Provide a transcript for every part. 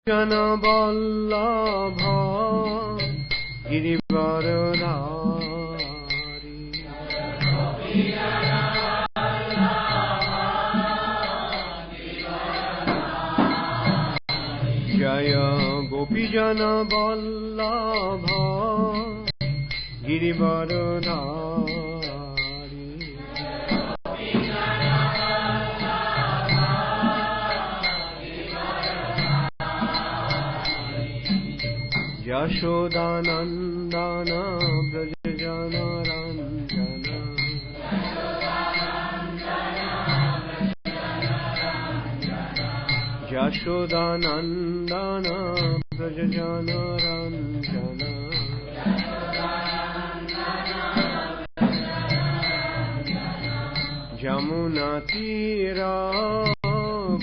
जन बल्लभ गिरिवरधारी जय गोपीजन बल्लभ गिरिवरधारी यशोदानन्दन व्रजजन रञ्जन यशोदानन्दन व्रजजन रञ्जन यमुना तीरा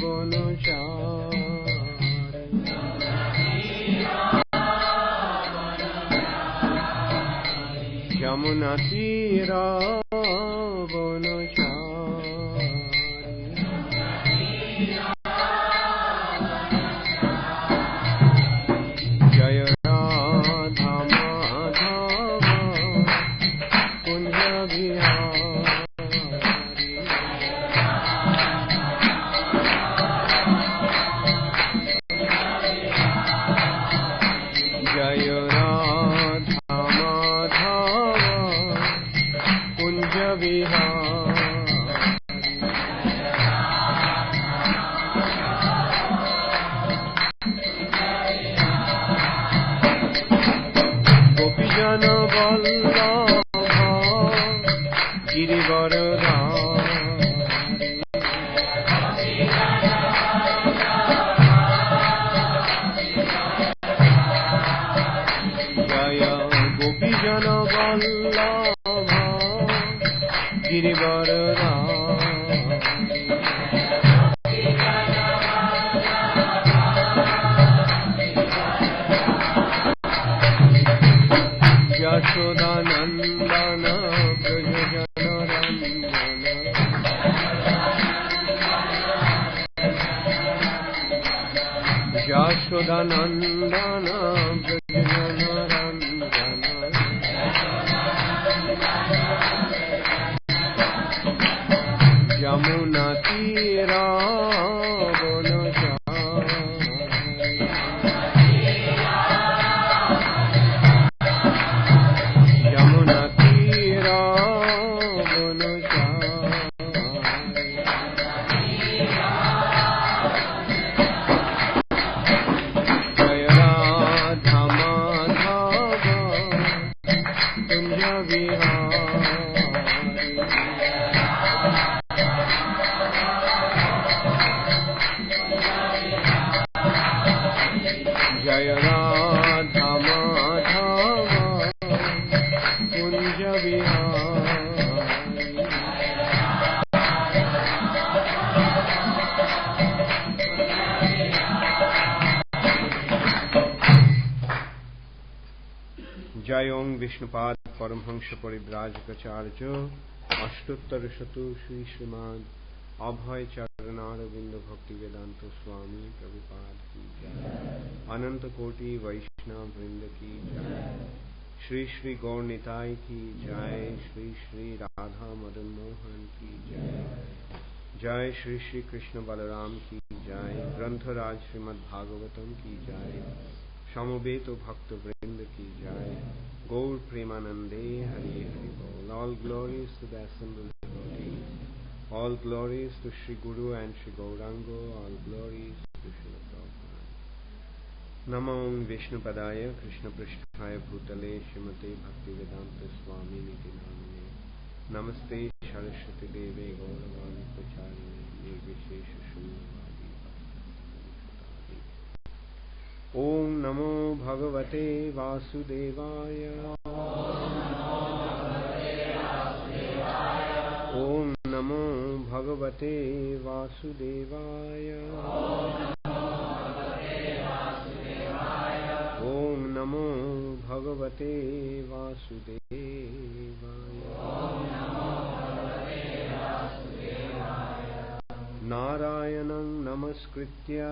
वनचारी यमुना तीरा वनचारी जय राधा माधव कुंज बिहारी जय राधा माधव कुंज बिहारी गोपीजन वल्लभ गिरिवरधारी जय गोपीजन वल्लभ गिरिवरधारी यशोदानन्दन व्रजजन रञ्जन यशोदानन्दन व्रजजन रञ्जन यमुना तीरा यमुना तीरा जय राधा माधव कुंज बिहारी जय राधा माधव कुंज बिहारी जय ओं विष्णुपाद परमहंस परिव्राजकाचार्य अष्टोत्तर शतु श्री श्रीमान अभय चरणारविंद भक्ति वेदांत स्वामी प्रभुपाद की जय। अनंत कोटि वैष्णव वृंद की जय। श्री श्री गौर निताय की जय। श्री श्री राधा मदन मोहन की जय। जय श्री श्री कृष्ण बलराम की जय। ग्रंथराज श्रीमद् भागवतम की जय। समवेत भक्त वृंद की जय। गौर प्रेमानंदे हरि हरि बोल। All glories to the assembled devotees. All glories to Sri Guru and Sri Gaurango. All glories to Sri Prabhupada. Namo Vishnupadaya Krishna Prishtaya Bhutale Shrimate Bhaktivedanta Swami Niti Namane. Namaste Saraswati Deve Gauravani Pacharine Nirvishesha Shunyavadi. Om Namo Bhagavate Vasudevaya. Om Namo Bhagavate Vasudevaya. Om Namo Bhagavate Vasudevaya. Narayanam Namaskritya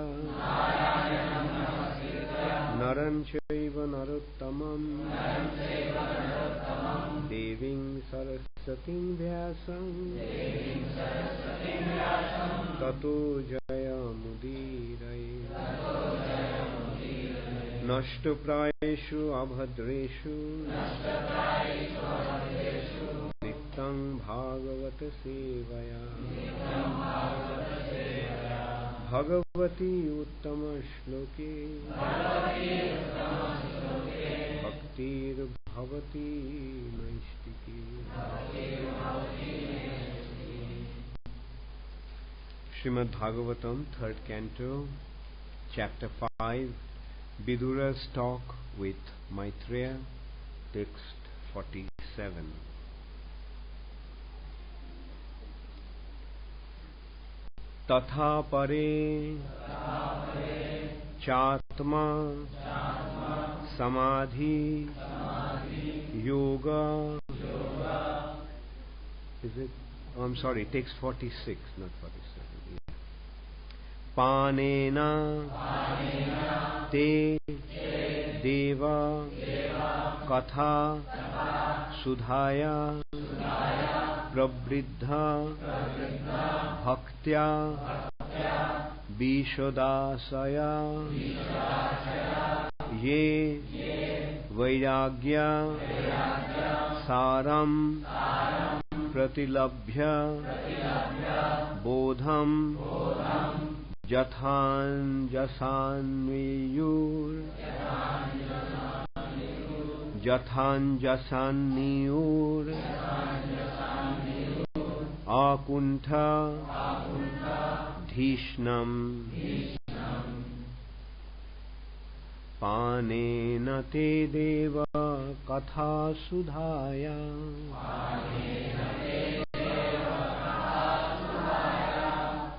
चैव नरोत्तमं देवीं सरस्वतीं व्यासं ततो जयमुदीरये। नष्टप्रायेषु अभद्रेषु नित्यं भागवत सेवया भगवती उत्तम श्लोके भक्तिर्भवती नैष्टिकी। Srimad Bhagawatam, 3rd Canto, Chapter 5, Vidura's Talk with Maitreya, Text 47. तथा परे चात्मा समाधि yoga. Is it? Oh, I'm sorry, text 46, not 47. Panena te deva katha sudhaya pravriddha bhaktya vishodasaya ye vairagya saram pratilabhya bodham jathanjasanniyur akuntha dhishnam panena te deva katha sudhaya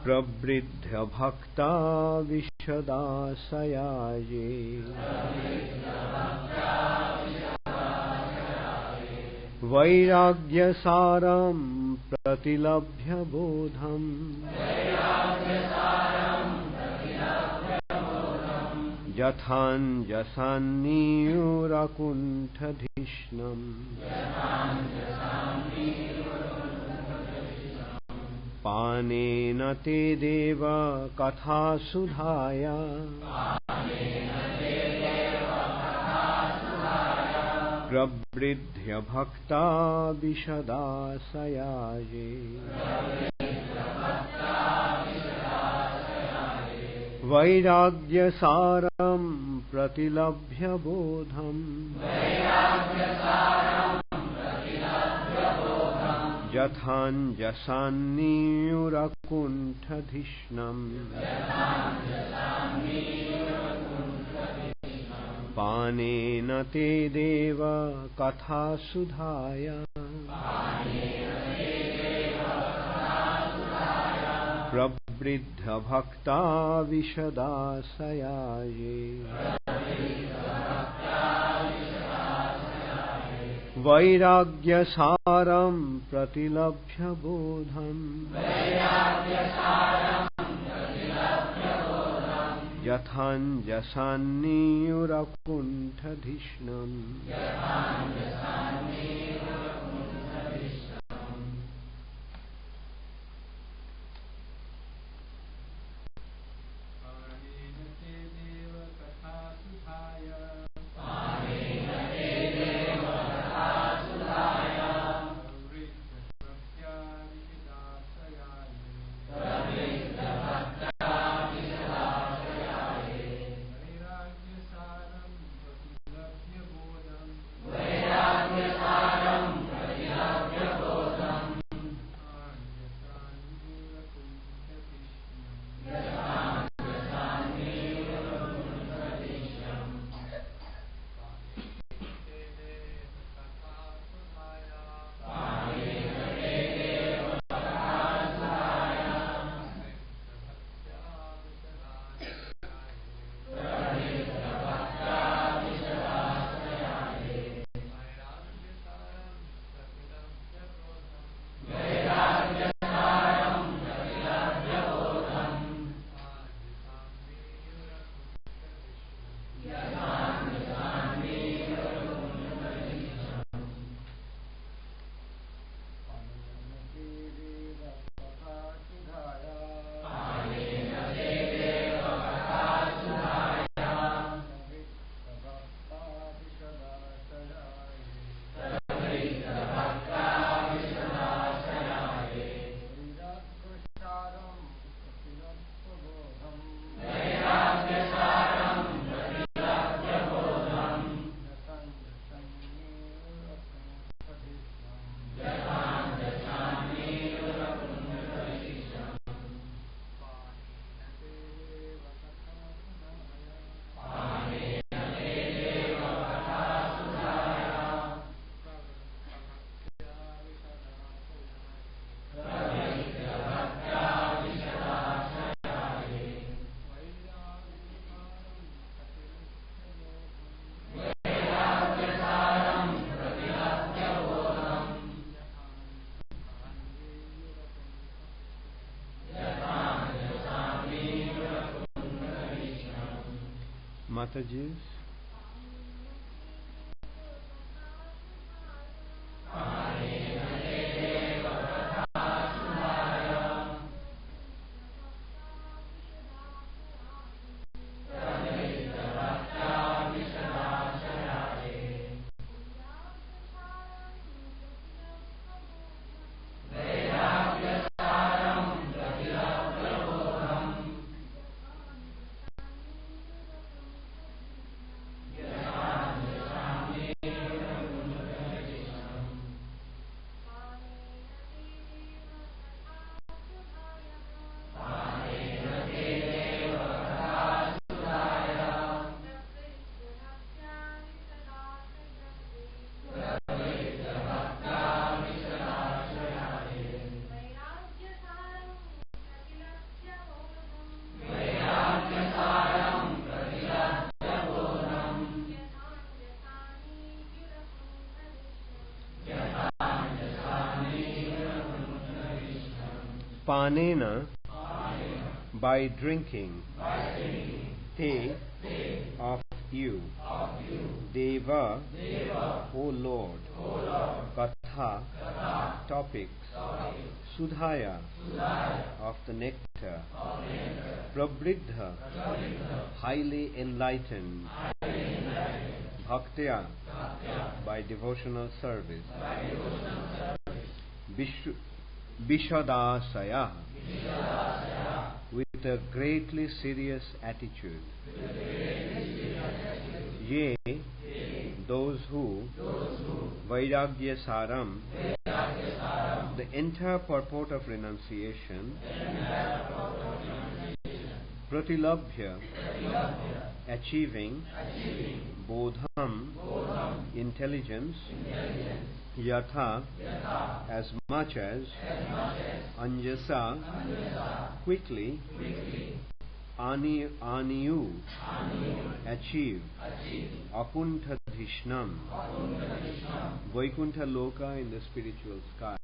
pravriddha bhakta vishadasayaye vairagya saram pratilabhya bodham jathanjasanniyurakuntha dhishnam panena te deva katha sudhaya pravriddha bhakta vishadasayaye vairagya saram pratilabhya bodham jathanjasanniyurakuntha dhishnam panena te deva katha sudhaya pravriddha bhakta vishadasayaye vairagya saram pratilabhya bodham jathanjasanniyurakuntha dhishnam Mataji's. Panena, by drinking, te, of you, Deva, O Lord, Katha, topics, Sudhaya, of the nectar, Prabridha, highly enlightened, Bhaktya, by devotional service, Vishadasaya, with a greatly serious attitude. Ye, those who, Vairagya Saram, the entire purport of renunciation, Pratilabhya, achieving, Bodham, intelligence, Yatha, as much as, Anjasa, quickly, Aniyu, achieve, Akuntha Dhishnam, Vaikuntha Loka in the spiritual sky.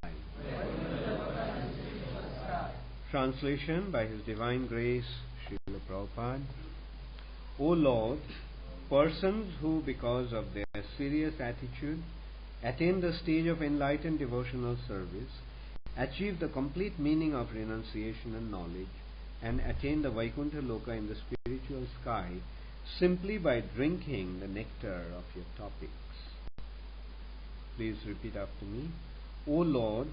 Translation by His Divine Grace, Srila Prabhupada. O Lord, persons who, because of their serious attitude, attain the stage of enlightened devotional service, achieve the complete meaning of renunciation and knowledge, and attain the Vaikuntha Loka in the spiritual sky simply by drinking the nectar of your topics. Please repeat after me. O Lord,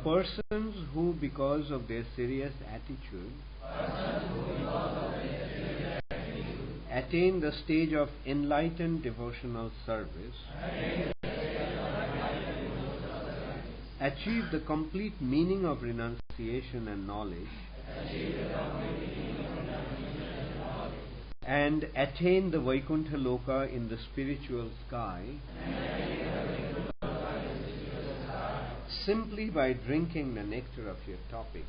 persons who, because of their serious attitude, attain the stage of enlightened devotional service, achieve the complete meaning of renunciation and knowledge, and attain the Vaikuntha Loka in the spiritual sky simply by drinking the nectar of your topics.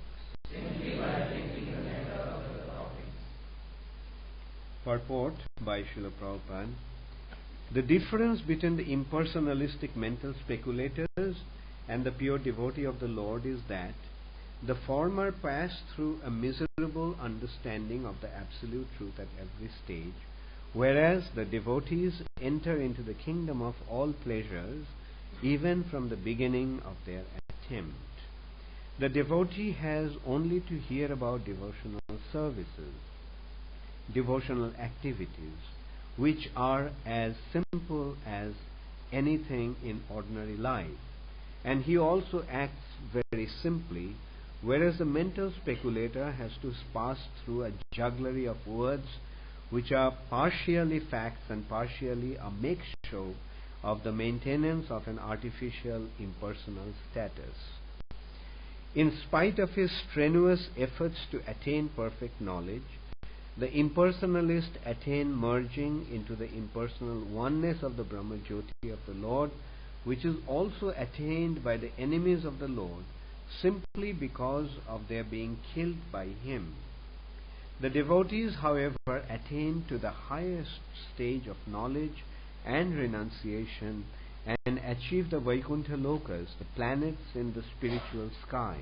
Purport by Srila Prabhupada. The difference between the impersonalistic mental speculators and the pure devotee of the Lord is that the former pass through a miserable understanding of the absolute truth at every stage, whereas the devotees enter into the kingdom of all pleasures even from the beginning of their attempt. The devotee has only to hear about devotional services, devotional activities, which are as simple as anything in ordinary life, and he also acts very simply, whereas the mental speculator has to pass through a jugglery of words which are partially facts and partially a make-show of the maintenance of an artificial impersonal status. In spite of his strenuous efforts to attain perfect knowledge, the impersonalist attain merging into the impersonal oneness of the Brahma Jyoti of the Lord, which is also attained by the enemies of the Lord simply because of their being killed by him. The devotees, however, attain to the highest stage of knowledge and renunciation and achieve the Vaikuntha Lokas, the planets in the spiritual sky.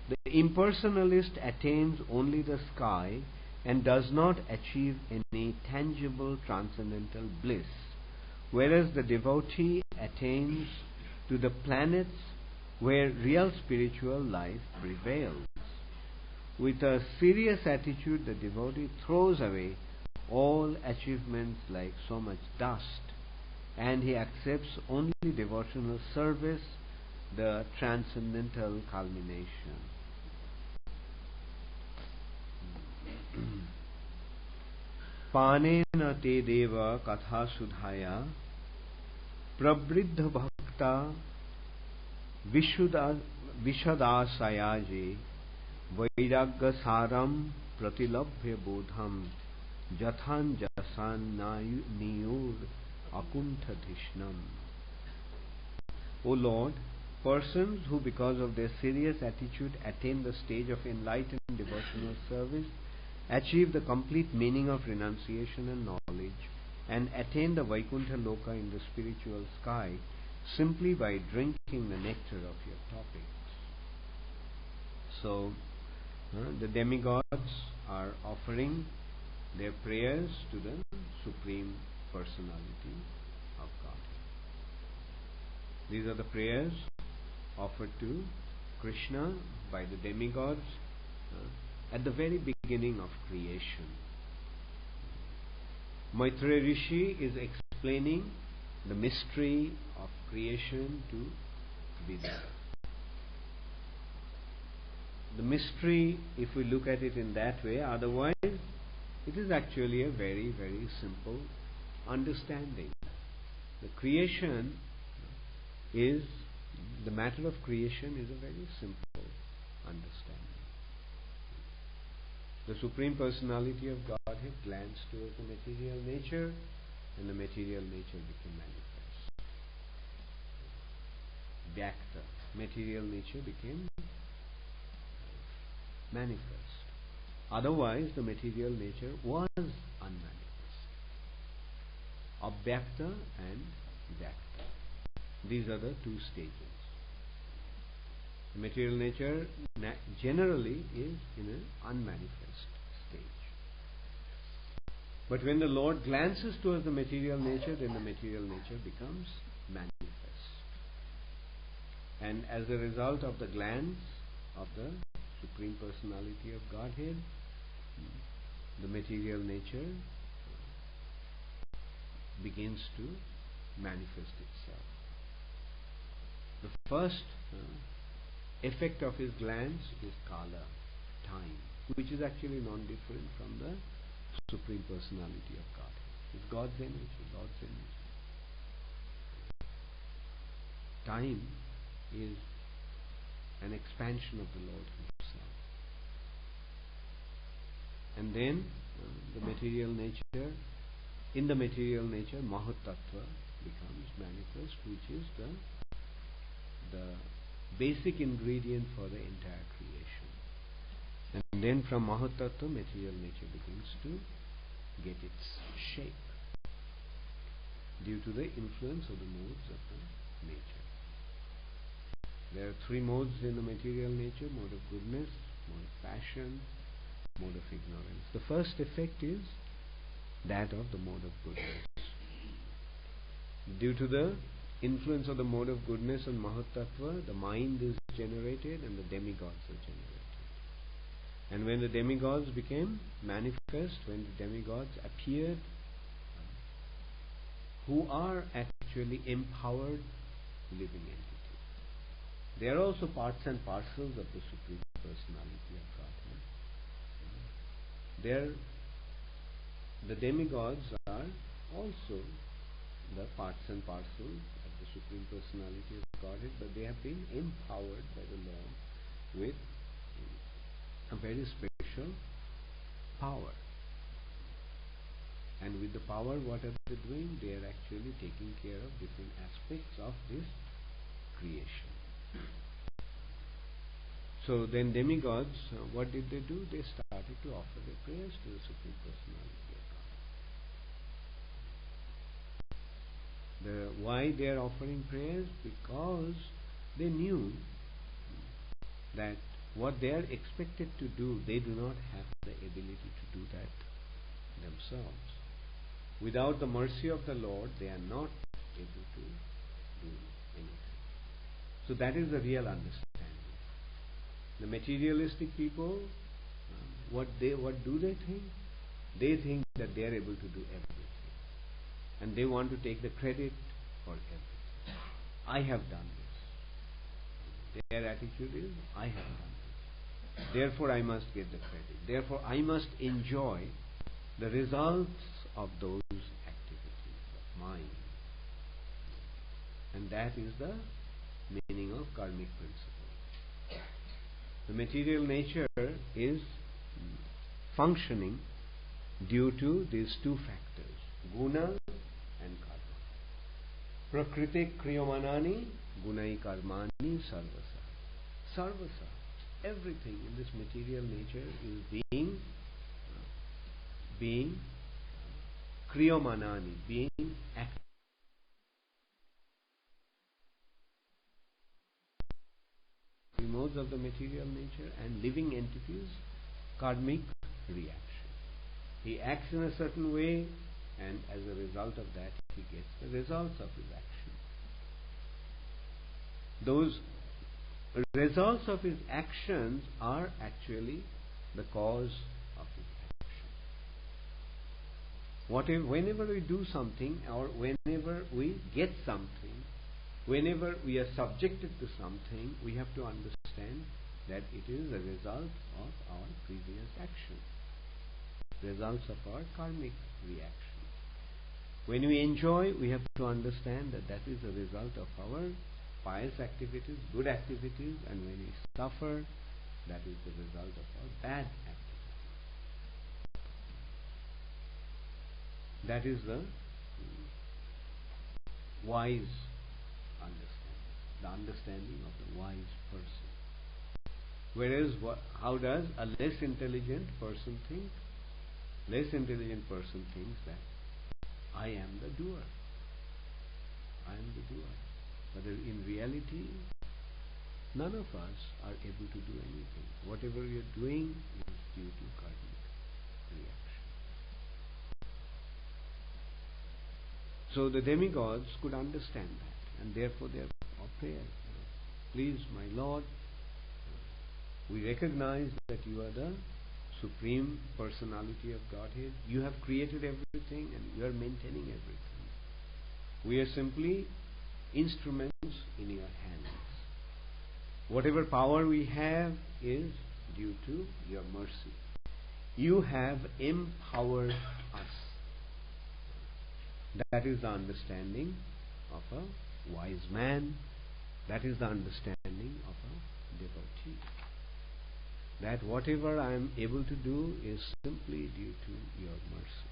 The impersonalist attains only the sky and does not achieve any tangible transcendental bliss, whereas the devotee attains to the planets where real spiritual life prevails. With a serious attitude, the devotee throws away all achievements like so much dust, and he accepts only devotional service, the transcendental culmination. Panena te deva katha sudhaya pravriddha bhakta vishadasayaje vairagya saram pratilabhya bodham jathan jasan niyur akuntha dhishnam. O Lord, persons who because of their serious attitude attain the stage of enlightened devotional service, achieve the complete meaning of renunciation and knowledge, and attain the Vaikuntha Loka in the spiritual sky simply by drinking the nectar of your topics. So, the demigods are offering their prayers to the Supreme Personality of Godhead. These are the prayers offered to Krishna by the demigods at the very beginning of creation. Maitreya Rishi is explaining the mystery of creation to Vidya. The mystery, if we look at it in that way, otherwise it is actually a very, very simple understanding. The creation is, the matter of creation is a very simple understanding. The Supreme Personality of Godhead glanced towards the material nature, and the material nature became manifest. Vyakta, material nature became manifest. Otherwise, the material nature was unmanifest. Abhyakta and Vyakta. These are the two stages. The material nature generally is in an unmanifest stage. But when the Lord glances towards the material nature, then the material nature becomes manifest. And as a result of the glance of the Supreme Personality of Godhead, the material nature begins to manifest itself. The first effect of his glance is kala, time, which is actually non-different from the Supreme Personality of Godhead. It's God's energy, Lord's energy. Time is an expansion of the Lord himself. And then the material nature, in the material nature, Mahatattva becomes manifest, which is the basic ingredient for the entire creation. And then from Mahatattva, material nature begins to get its shape due to the influence of the modes of the nature. There are three modes in the material nature: mode of goodness, mode of passion, mode of ignorance. The first effect is that of the mode of goodness. Due to the influence of the mode of goodness on Mahatattva, the mind is generated and the demigods are generated. And when the demigods became manifest, when the demigods appeared, who are actually empowered living entities. They are also parts and parcels of the Supreme Personality of Godhead. The demigods are also the parts and parcels of the Supreme Personality of Godhead, but they have been empowered by the Lord with a very special power. And with the power, what are they doing? They are actually taking care of different aspects of this creation. So then demigods, what did they do? They started to offer their prayers to the Supreme Personality of God. Why they are offering prayers? Because they knew that What they are expected to do, they do not have the ability to do that themselves. Without the mercy of the Lord, they are not able to do anything. So that is the real understanding. The materialistic people, what do they think? They think that they are able to do everything, and they want to take the credit for everything. I have done this. Their attitude is, I have done this. Therefore I must get the credit. Therefore I must enjoy the results of those activities of mine. And that is the meaning of karmic principle. The material nature is functioning due to these two factors, guna and karma. Prakriti kriyamanani gunai karmani sarvasa. Sarvasa. Everything in this material nature is being kriyamanani, being active. Modes of the material nature and living entities, karmic reaction. He acts in a certain way, and as a result of that he gets the results of his action. Those results of his actions are actually the cause of his action. Whenever we do something, or whenever we get something, whenever we are subjected to something, we have to understand that it is a result of our previous action, results of our karmic reaction. When we enjoy, we have to understand that that is a result of our pious activities, good activities, and when we suffer, that is the result of our bad activities. That is the wise understanding, the understanding of the wise person. Whereas, how does a less intelligent person think? Less intelligent person thinks that I am the doer. I am the doer. But in reality, none of us are able to do anything. Whatever we are doing is due to karmic reaction. So the demigods could understand that, and therefore they are prayer. Please, my Lord, we recognize that you are the Supreme Personality of Godhead. You have created everything and you are maintaining everything. We are simply instruments in your hands. Whatever power we have is due to your mercy. You have empowered us. That is the understanding of a wise man. That is the understanding of a devotee. That whatever I am able to do is simply due to your mercy.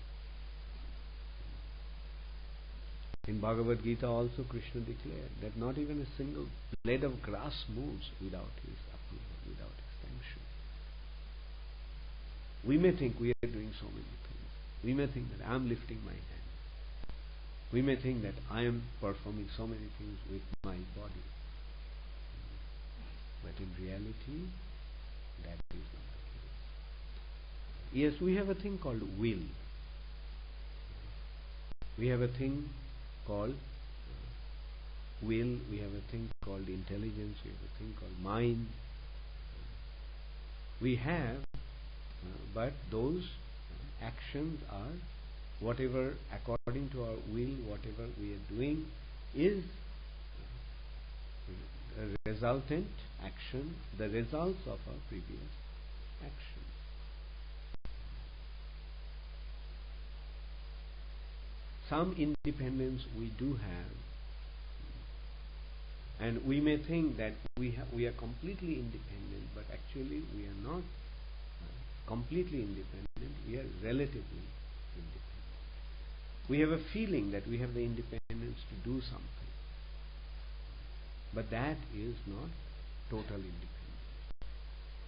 In Bhagavad Gita also Krishna declared that not even a single blade of grass moves without his approval, without his sanction. We may think we are doing so many things. We may think that I am lifting my hand. We may think that I am performing so many things with my body. But in reality, that is not the case. Yes, we have a thing called will. We have a thing called will. We have a thing called intelligence. We have a thing called mind. We have, but those actions are whatever, according to our will, whatever we are doing is a resultant action, the results of our previous action. Some independence we do have, and we may think that we are completely independent, but actually we are not completely independent, we are relatively independent. We have a feeling that we have the independence to do something, but that is not total independence.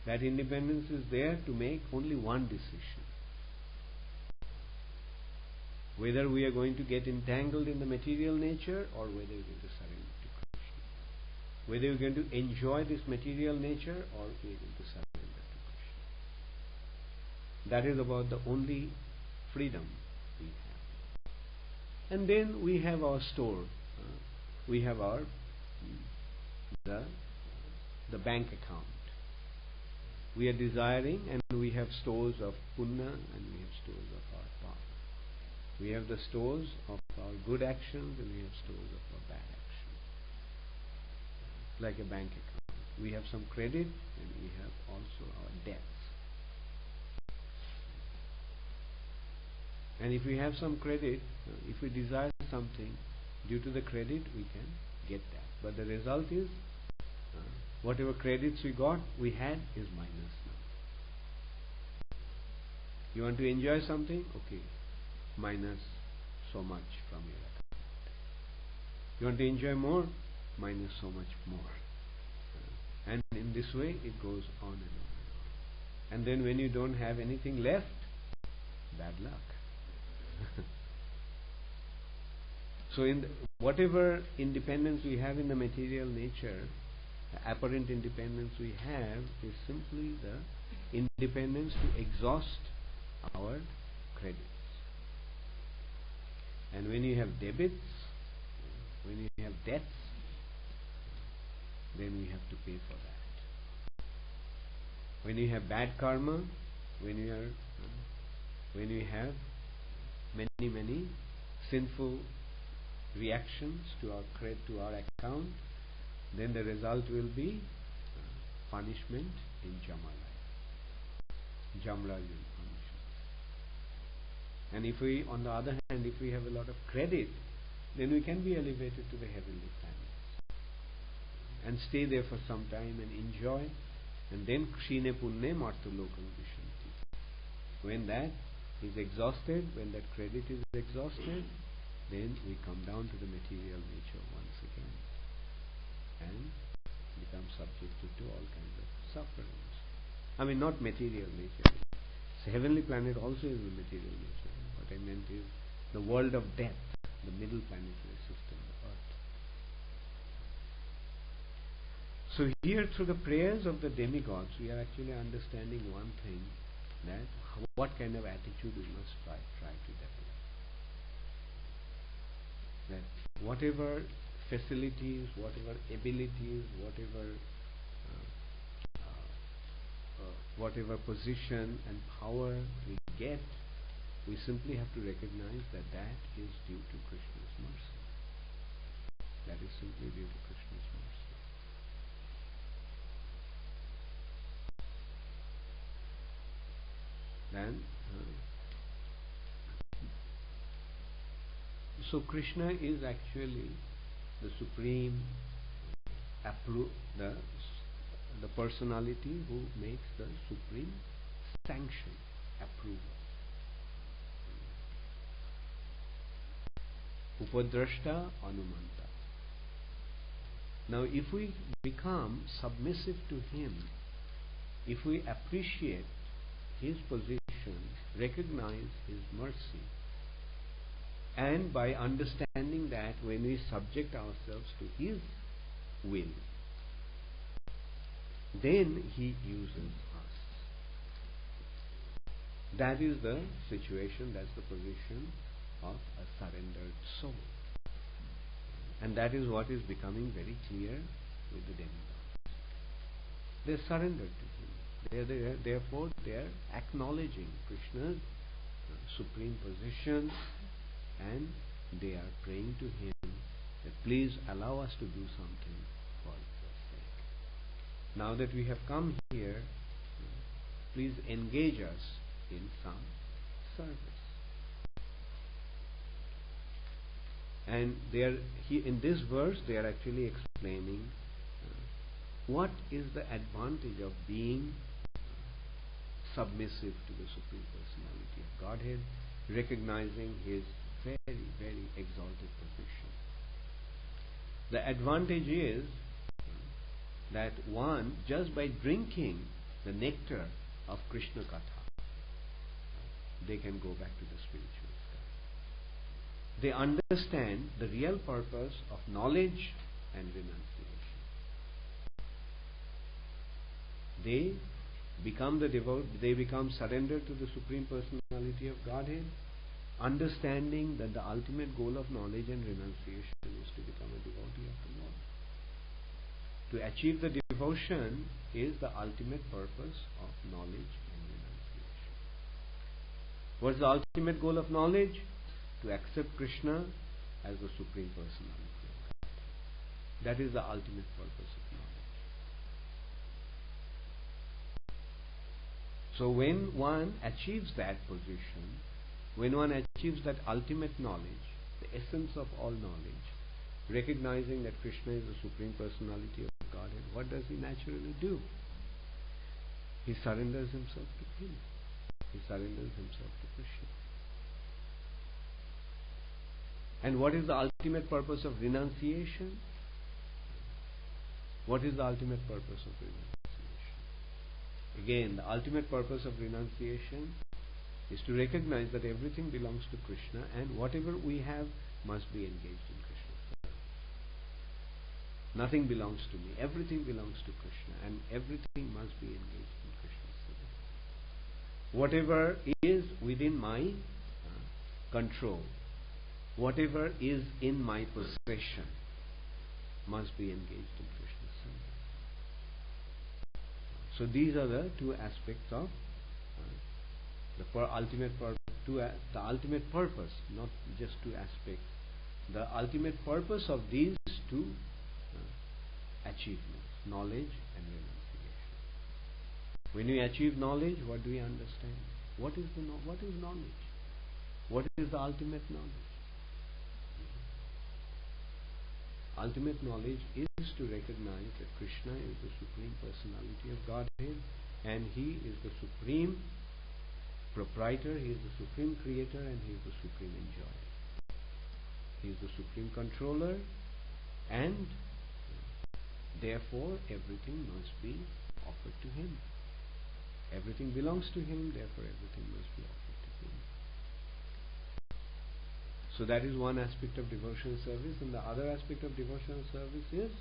That independence is there to make only one decision. Whether we are going to get entangled in the material nature or whether we are going to surrender to Krishna. whether you're going to enjoy this material nature or you're going to surrender to Krishna. That is about the only freedom we have. And then we have our store. We have our the bank account. We are desiring, and we have stores of punya and we have stores of our papa. We have the stores of our good actions and we have stores of our bad actions. Like a bank account. We have some credit and we have also our debts. And if we have some credit, if we desire something, due to the credit we can get that. But the result is, whatever credits we had is minus now. You want to enjoy something? Okay, minus so much from your account. You want to enjoy more? Minus so much more. And in this way it goes on and on and on. And then when you don't have anything left, bad luck. So whatever independence we have in the material nature, the apparent independence we have is simply the independence to exhaust our credits. And when you have debits, when you have debts, then we have to pay for that. When you have bad karma, when you have many sinful reactions to our account, then the result will be punishment in Jamalaya. Jamraj will punish us. And if we, on the other hand, if we have a lot of credit, then we can be elevated to the heavenly planets and stay there for some time and enjoy. And then kshine punne martu lokam vishanti. When that is exhausted, when that credit is exhausted, then we come down to the material nature once again and become subjected to all kinds of sufferings. I mean, not material nature. So heavenly planet also is the material nature. What I meant is the world of death, the middle planetary system, the earth. So here, through the prayers of the demigods, we are actually understanding one thing, that what kind of attitude we must try to develop. That whatever facilities, whatever abilities, whatever position and power we get, we simply have to recognize that that is due to Krishna's mercy. That is simply due to Krishna's mercy. Then, so Krishna is actually the supreme, the personality who makes the supreme sanction, approval. Upadrashta Anumanta. Now, if we become submissive to him, if we appreciate his position, recognize his mercy, and by understanding that when we subject ourselves to his will, then he uses us. That is the situation, that's the position of a surrendered soul. And that is what is becoming very clear with the demigods. They are surrendered to him. Therefore, they are acknowledging Krishna's supreme position, and they are praying to him that please allow us to do something for your sake. Now that we have come here, please engage us in some service. And in this verse they are actually explaining what is the advantage of being submissive to the Supreme Personality of Godhead, recognizing his very, very exalted position. The advantage is that one, just by drinking the nectar of Krishna Katha, they can go back to the spiritual sky. They understand the real purpose of knowledge and renunciation. they become they become surrendered to the Supreme Personality of Godhead, understanding that the ultimate goal of knowledge and renunciation is to become a devotee of the Lord. To achieve the devotion is the ultimate purpose of knowledge and renunciation. What is the ultimate goal of knowledge? To accept Krishna as the Supreme Personality of God. That is the ultimate purpose of knowledge. So when one achieves that position, when one achieves that ultimate knowledge, the essence of all knowledge, recognizing that Krishna is the Supreme Personality of Godhead, what does he naturally do? He surrenders himself to Him. He surrenders himself to Krishna. And what is the ultimate purpose of renunciation? What is the ultimate purpose of renunciation? Again, the ultimate purpose of renunciation is to recognize that everything belongs to Krishna, and whatever we have must be engaged in Krishna's service. Nothing belongs to me. Everything belongs to Krishna, and everything must be engaged in Krishna's service. Whatever is within my control, whatever is in my possession, must be engaged in Krishna's service. So these are the two aspects of the ultimate purpose, not just two aspects. The ultimate purpose of these two achievements, knowledge and renunciation. When we achieve knowledge, what do we understand? What is knowledge? What is the ultimate knowledge? Ultimate knowledge is to recognize that Krishna is the Supreme Personality of Godhead, and He is the Supreme Proprietor, He is the Supreme Creator, and He is the Supreme Enjoyer. He is the Supreme Controller, and therefore everything must be offered to Him. Everything belongs to Him, therefore everything must be offered to Him. So that is one aspect of devotional service, and the other aspect of devotional service is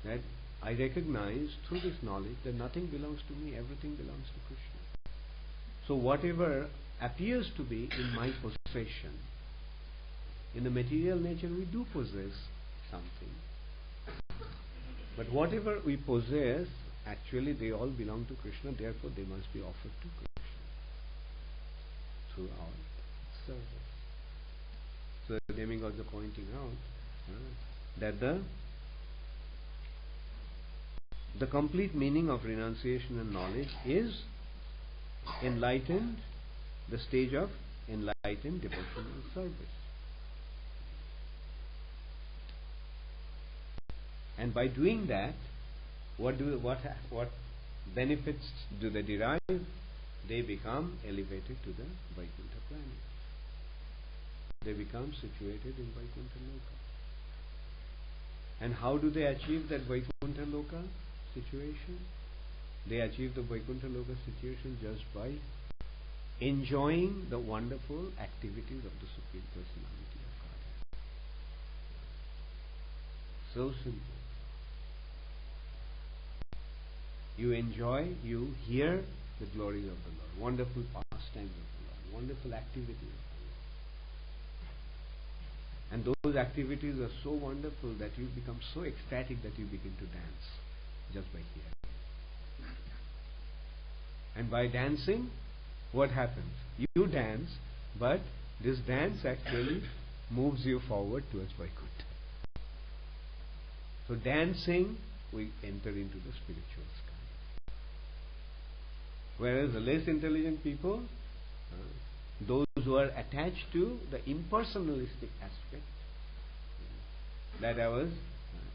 that I recognize through this knowledge that nothing belongs to me, everything belongs to Krishna. So whatever appears to be in my possession, in the material nature we do possess something, but whatever we possess, actually they all belong to Krishna, therefore they must be offered to Krishna through our service. So the demigods are pointing out that the complete meaning of renunciation and knowledge is enlightened, the stage of enlightened devotional service. And by doing that, what benefits do they derive? They become elevated to the Vaikuntha planet. They become situated in Vaikuntha Loka. And how do they achieve that Vaikuntha Loka situation? They achieve the Vaikuntha Loka situation just by enjoying the wonderful activities of the Supreme Personality of Godhead. So simple. You enjoy, you hear the glories of the Lord, wonderful pastimes of the Lord, wonderful activities of the Lord. And those activities are so wonderful that you become so ecstatic that you begin to dance just by hearing. And by dancing, what happens? You dance, but this dance actually moves you forward towards Vaikuntha. So dancing, we enter into the spiritual sky. Whereas the less intelligent people, those who are attached to the impersonalistic aspect that I was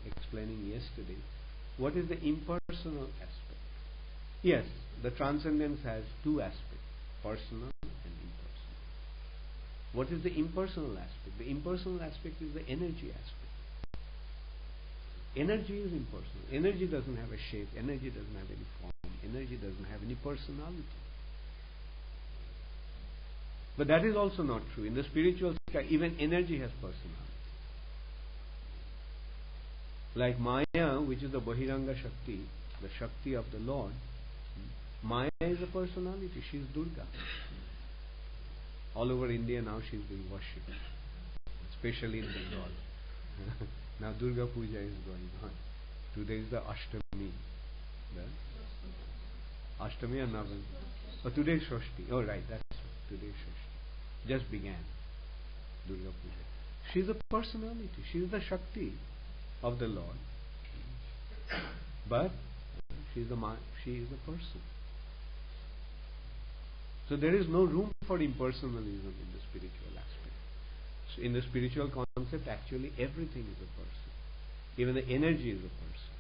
explaining yesterday. What is the impersonal aspect? Yes, the transcendence has two aspects, personal and impersonal. What is the impersonal aspect? The impersonal aspect is the energy aspect. Energy is impersonal. Energy doesn't have a shape. Energy doesn't have any form. Energy doesn't have any personality. But that is also not true. In the spiritual sky, even energy has personality. Like Maya, which is the Bahiranga Shakti, the Shakti of the Lord. Maya is a personality. She is Durga. All over India now she is being worshipped, especially in Bengal. Now Durga Puja is going on. Today is the Ashtami. The Ashtami or Navami? Oh, today is Shashti. Oh, right, that's right. Today is Shashti. Just began Durga Puja. She is a personality. She is the Shakti of the Lord. But she is a person. So there is no room for impersonalism in the spiritual aspect. So in the spiritual concept, actually everything is a person. Even the energy is a person.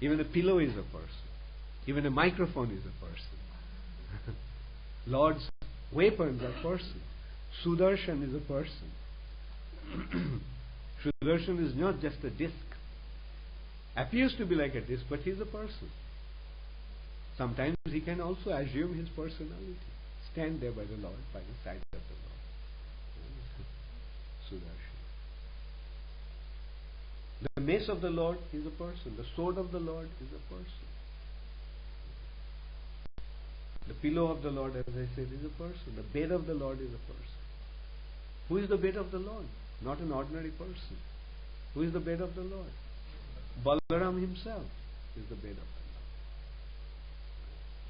Even the pillow is a person. Even a microphone is a person. Lord's weapons are person. Sudarshan is a person. Sudarshan is not just a disc. Appears to be like a disc, but he is a person. Sometimes he can also assume his personality. Stand there by the Lord, by the side of the Lord. Sudarshan. The mace of the Lord is a person. The sword of the Lord is a person. The pillow of the Lord, as I said, is a person. The bed of the Lord is a person. Who is the bed of the Lord? Not an ordinary person. Who is the bed of the Lord? Balaram himself is the bed of the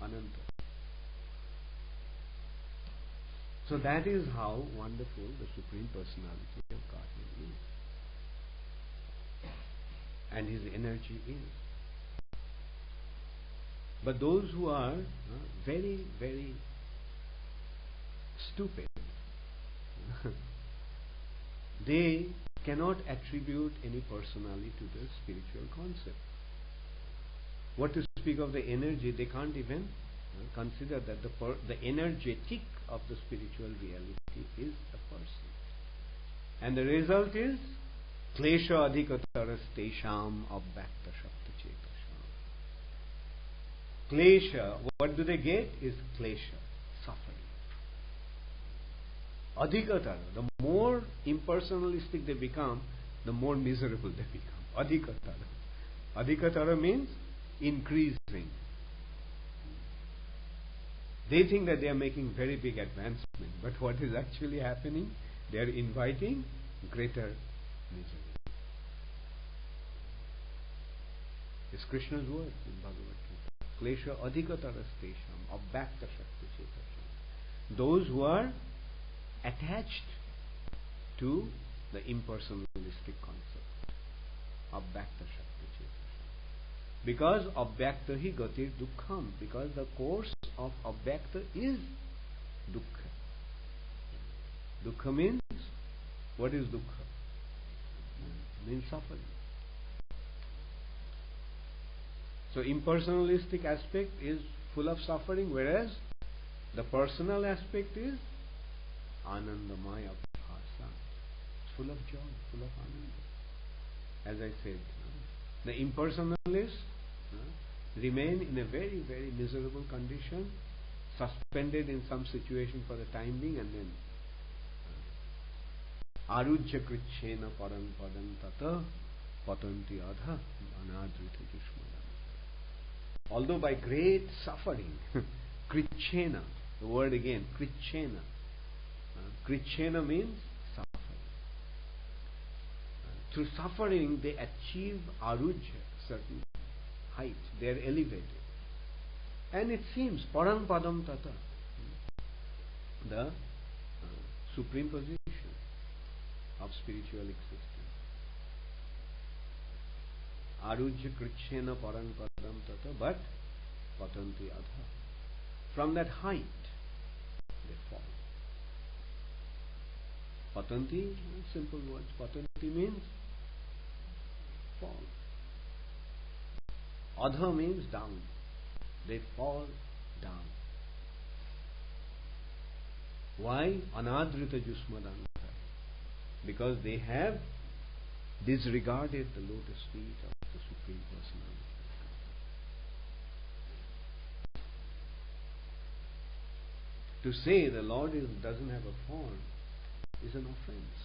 Lord. Ananta. So that is how wonderful the Supreme Personality of Godhead is. And His energy is. But those who are very, very stupid, they cannot attribute any personality to the spiritual concept. What to speak of the energy, they can't even consider that the energetic of the spiritual reality is a person. And the result is klesha adhikataras tesham abhyakta shakta cetasham. Klesha, what do they get? Is klesha, suffering. Adhikatara, the more impersonalistic they become, the more miserable they become. Adhikatara. Adhikatara means increasing. They think that they are making very big advancement, but what is actually happening? They are inviting greater misery. It's Krishna's word in Bhagavad Gita. Klesha adhikataras tesham abhyakta shakti cetasham. Those who are attached to the impersonalistic concept. Abhyakta shakti cetasham. Because abhyakta hi gatir dukkham. Because the course of abhyakta is dukkha. Dukkha means, what is dukkha? Means suffering. So impersonalistic aspect is full of suffering, whereas the personal aspect is anandamaya bhasa. It's full of joy, full of ananda. As I said, the impersonalists remain in a very, very miserable condition, suspended in some situation for the time being, and then arujya krichena param padam tata patanti adha anadrita jushmada. Although by great suffering, krichena, the word again, krichena. Krichena means suffering. Through suffering they achieve arujya, certain height, they are elevated. And it seems, param padam tata, the supreme position of spiritual existence. Arujya krichena param padam tata, but patanti adha. From that height, they fall. Patanti, simple words. Patanti means fall. Adha means down. They fall down. Why? Anadrita jusmadanta. Because they have disregarded the lotus feet of the Supreme Personality. To say the Lord doesn't have a form is an offense.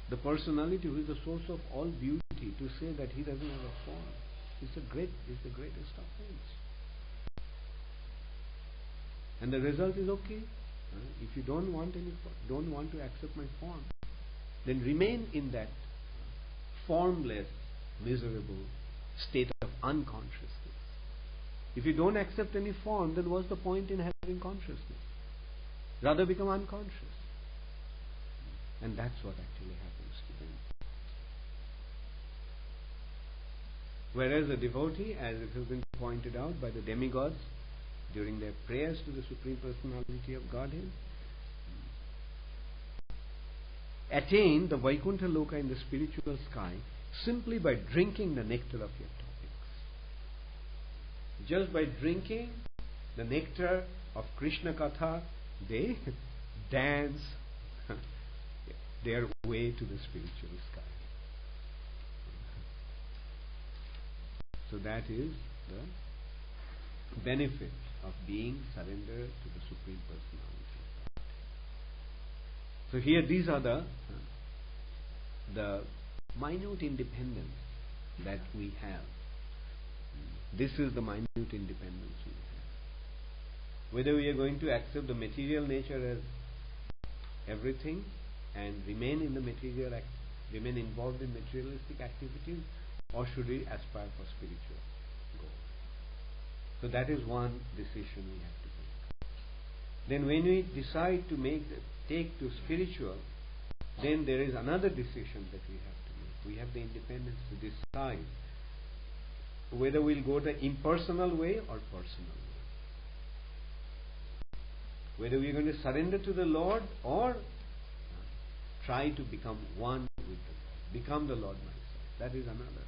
the personality who is the source of all beauty, to say that he doesn't have a form is the greatest offense. And the result is okay. If you don't want to accept my form, then remain in that formless, miserable state of unconsciousness. If you don't accept any form, then what's the point in having consciousness? Rather become unconscious. And that's what actually happens to them. Whereas a devotee, as it has been pointed out by the demigods during their prayers to the Supreme Personality of Godhead, attain the Vaikuntha Loka in the spiritual sky simply by drinking the nectar of your topics. Just by drinking the nectar of Krishna Katha, they dance their way to the spiritual sky. So that is the benefit of being surrendered to the Supreme Personality of God. So here these are the minute independence that we have. This is the minute independence we have. Whether we are going to accept the material nature as everything and remain involved in materialistic activities, or should we aspire for spiritual goals? So that is one decision we have to make. Then when we decide to take to spiritual, then there is another decision that we have to make. We have the independence to decide whether we'll go the impersonal way or personal way. Whether we're going to surrender to the Lord or try to become one with the Lord. Become the Lord myself. That is another.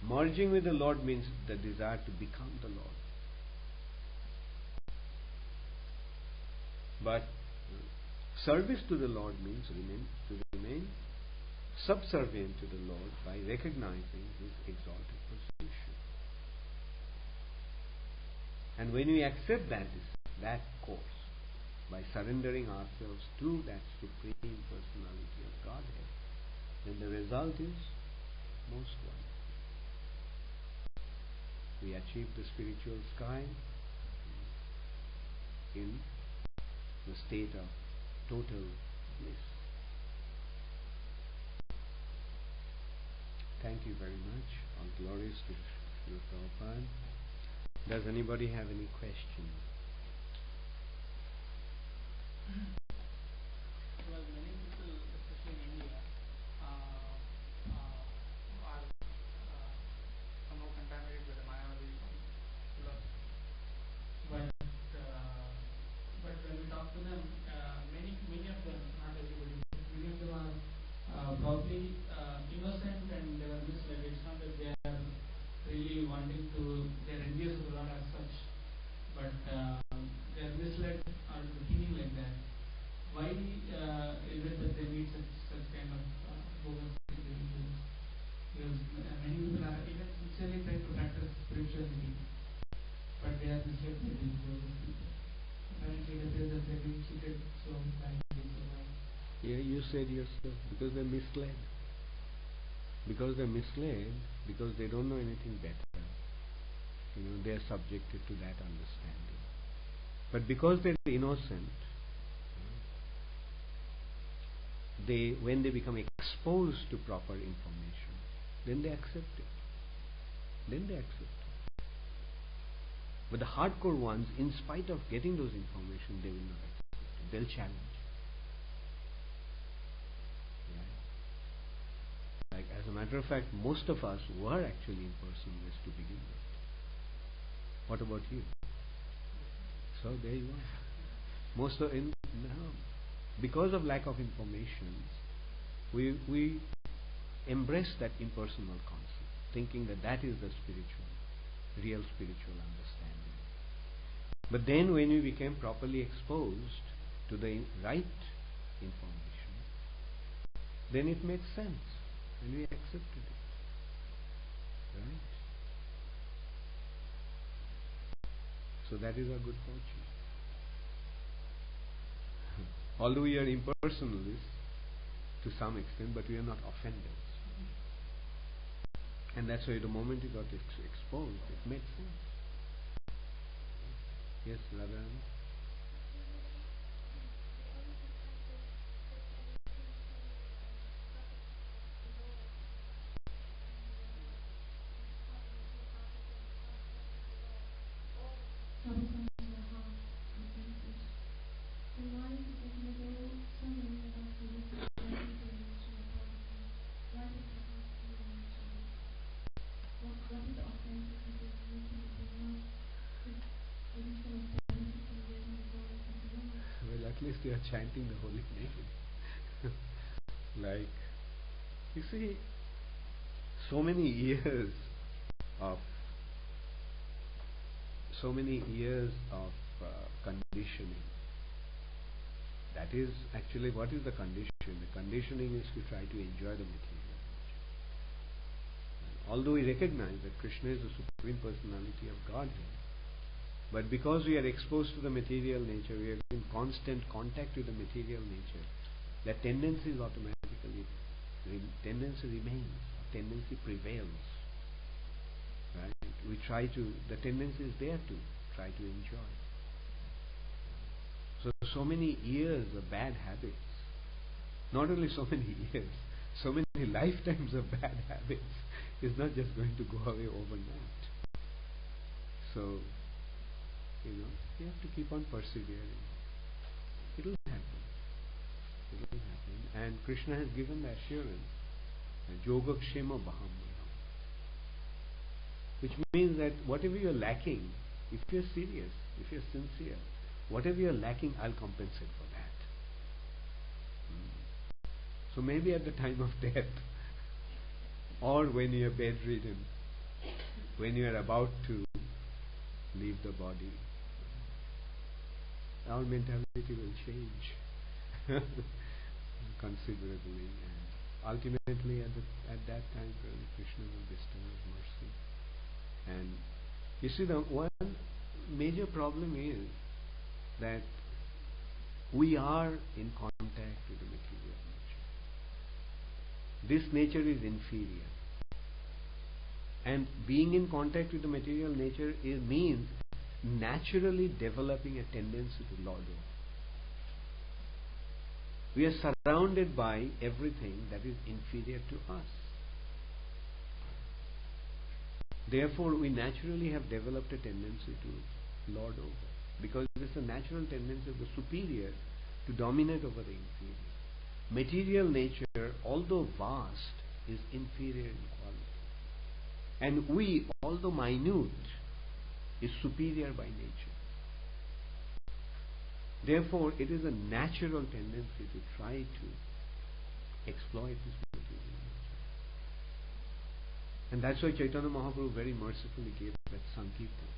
Merging with the Lord means the desire to become the Lord. But service to the Lord means to remain subservient to the Lord by recognizing His exalted position. And when we accept that course, by surrendering ourselves to that Supreme Personality of Godhead, then the result is most wonderful. We achieve the spiritual sky in the state of total bliss. Thank you very much. All glories to Srila Prabhupada. Does anybody have any questions? Well, many people, especially in India, are somehow contaminated with the Mayavadi philosophy. But when we talk to them, many of them, not everybody, many of them are probably innocent and they are misled. It's not that they are really wanting to, they are envious of the Lord as such, but they are misled or thinking like that. Why is it that they need such kind of bogus religions? Because many people are even sincerely trying to practice spirituality, but they are misled by these bogus people. Apparently, it appears that they are being cheated so badly. Yeah, you said yourself, because they're misled. Because they're misled, because they don't know anything better. They are subjected to that understanding. But because they're innocent, when they become exposed to proper information, then they accept it. But the hardcore ones, in spite of getting those information, they will not accept it. They'll challenge. Right? Like, as a matter of fact, most of us were actually impersonalists to begin with. What about you? So there you are. Because of lack of information, we embrace that impersonal concept, thinking that is the real spiritual understanding. But then when we became properly exposed to the right information, then it made sense and we accepted it. Right? So that is our good fortune. Although we are impersonalists to some extent, but we are not offenders. And that's why the moment it got exposed, it made sense. Yes, Radharani? Well, at least you are chanting the holy name. Like, you see, so many years of conditioning. That is actually, what is the condition? The conditioning is to try to enjoy the material. Although we recognize that Krishna is the Supreme Personality of Godhead, but because we are exposed to the material nature, we are in constant contact with the material nature, that tendency is automatically, tendency remains, tendency prevails. Right? We try to, the tendency is there to try to enjoy. So many years of bad habits, not only so many years, so many lifetimes of bad habits is not just going to go away overnight. So, you have to keep on persevering. It will happen. It will happen. And Krishna has given the assurance, Yogakshema Bahamaya, which means that whatever you are lacking, if you are serious, if you are sincere, whatever you are lacking, I'll compensate for that. So maybe at the time of death, or when you are bedridden, when you are about to leave the body, our mentality will change considerably, and ultimately at that time Krishna will bestow his mercy. And you see, the one major problem is that we are in contact with the material nature. This nature is inferior, and being in contact with the material nature means naturally developing a tendency to lord over. We are surrounded by everything that is inferior to us. Therefore, we naturally have developed a tendency to lord over, because it is a natural tendency of the superior to dominate over the inferior. Material nature, although vast, is inferior in quality. And we, although minute, is superior by nature. Therefore, it is a natural tendency to try to exploit this material nature. And that's why Chaitanya Mahaprabhu very mercifully gave that Sankirtan.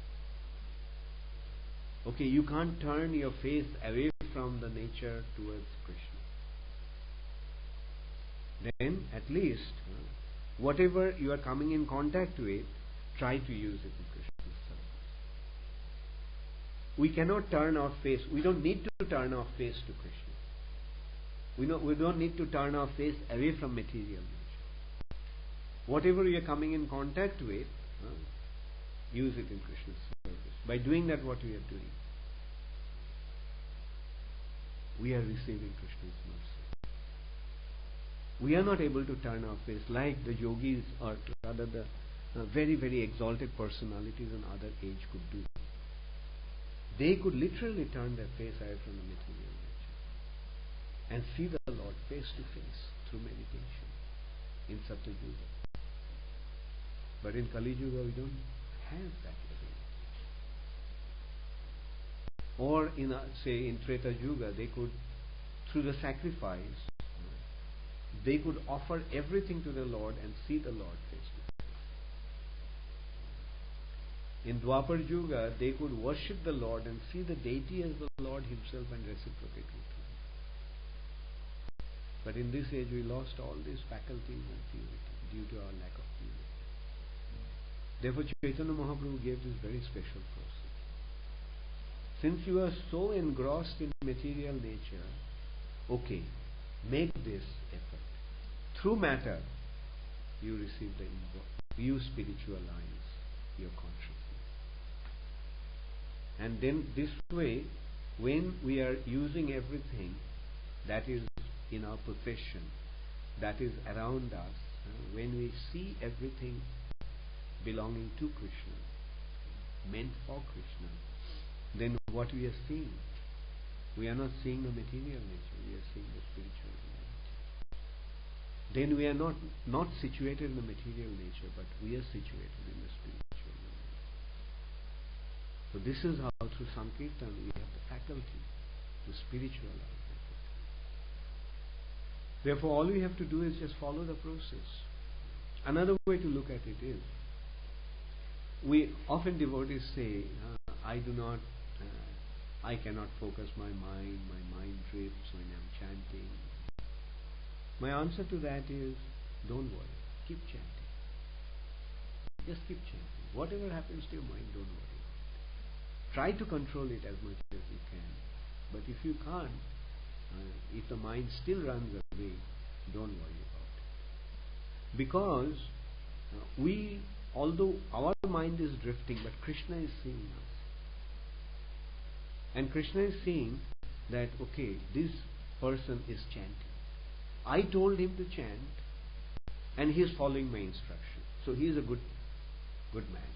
Okay, you can't turn your face away from the nature towards Krishna. Then, at least, whatever you are coming in contact with, try to use it in Krishna's service. We cannot turn our face. We don't need to turn our face to Krishna. We don't need to turn our face away from material nature. Whatever you are coming in contact with, use it in Krishna's service. By doing that, what we are doing? We are receiving Krishna's mercy. We are not able to turn our face like the yogis, or rather the very, very exalted personalities in other age could do. They could literally turn their face away from the material nature and see the Lord face to face through meditation in Satya Yuga. But in Kali Yuga, we don't have that ability. Or say in Treta Yuga, they could, through the sacrifice, they could offer everything to the Lord and see the Lord face to face. In Dwapar Yuga, they could worship the Lord and see the deity as the Lord himself and reciprocate with him. But in this age, we lost all these faculties and purity due to our lack of purity. Therefore, Chaitanya Mahaprabhu gave this very special process. Since you are so engrossed in material nature, Okay, make this effort. Through matter, you receive you spiritualize your consciousness. And then this way, when we are using everything that is in our possession, that is around us, when we see everything belonging to Krishna, meant for Krishna, then what we are seeing, we are not seeing the material nature, we are seeing the spiritual nature. Then we are not situated in the material nature, but we are situated in the spiritual nature. So this is how through Sankirtan we have the faculty to spiritualize everything. Therefore all we have to do is just follow the process. Another way to look at it is, we often devotees say, I cannot focus my mind drifts when I'm chanting. My answer to that is, don't worry, keep chanting. Just keep chanting. Whatever happens to your mind, don't worry about it. Try to control it as much as you can. But if you can't, if the mind still runs away, don't worry about it. Because although our mind is drifting, but Krishna is seeing us. And Krishna is seeing that, okay, this person is chanting. I told him to chant, and he is following my instruction. So he is a good man.